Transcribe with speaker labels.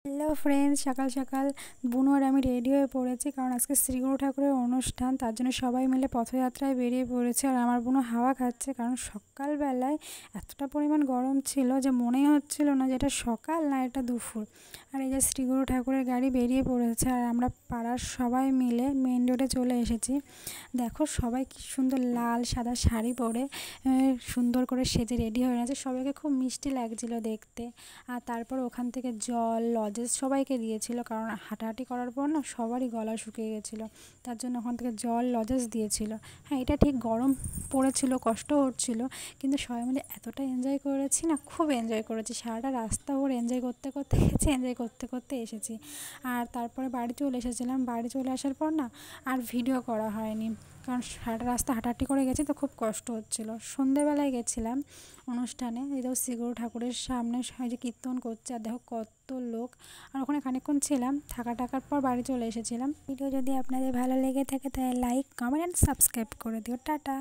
Speaker 1: Hello friends, সকাল সকাল বুনু আর আমি রেডি হয়ে পড়েছি, কারণ আজকে শ্রীগুরু ঠাকুরের অনুষ্ঠান। তার জন্য সবাই মিলে পথযাত্রায় বেরিয়ে পড়েছে। আর আমার বুনু হাওয়া খাচ্ছে, কারণ সকালবেলায় এতটা পরিমাণ গরম ছিল যে মনেই হচ্ছিল না যে এটা সকাল না এটা দুপুর। আর এই যে শ্রীগুরু ঠাকুরের গাড়ি বেরিয়ে পড়েছে, আর আমরা পাড়ার সবাই মিলে মেন রোডে চলে এসেছি। দেখো সবাই কি সুন্দর লাল সাদা শাড়ি পরে সুন্দর করে সেজে রেডি হয়ে আছে। সবাইকে খুব মিষ্টি লাগছিল দেখতে। আর তারপর ওখান থেকে জল লজেস সবাইকে দিয়েছিল, কারণ হাঁটাহাঁটি করার পর না সবারই গলা শুকিয়ে গেছিলো। তার জন্য ওখান থেকে জল লজেস দিয়েছিল। হ্যাঁ, এটা ঠিক গরম পড়েছিল, কষ্ট হচ্ছিল, কিন্তু সবাই মিলে এতটা এনজয় করেছি না, খুব এনজয় করেছি। সারাটা রাস্তা ওর এনজয় করতে করতে গেছি, এনজয় করতে করতে এসেছি। আর তারপরে বাড়ি চলে এসেছিলাম। বাড়ি চলে আসার পর না আর ভিডিও করা হয়নি, কারণ সারাটা রাস্তা হাঁটাহাঁটি করে গেছি তো খুব কষ্ট হচ্ছিলো। সন্ধ্যেবেলায় গেছিলাম অনুষ্ঠানে। এই দেখো শ্রীগুরু ঠাকুরের সামনে যে কীর্তন করছে, আর দেখো কত লোক। আর ওখানে খানিকক্ষণ ছিলাম, থাকার পর বাড়ি চলে এসেছিলাম। ভিডিও যদি আপনাদের ভালো লেগে থাকে তাহলে লাইক, কমেন্ট অ্যান্ড সাবস্ক্রাইব করে দিও। টাটা।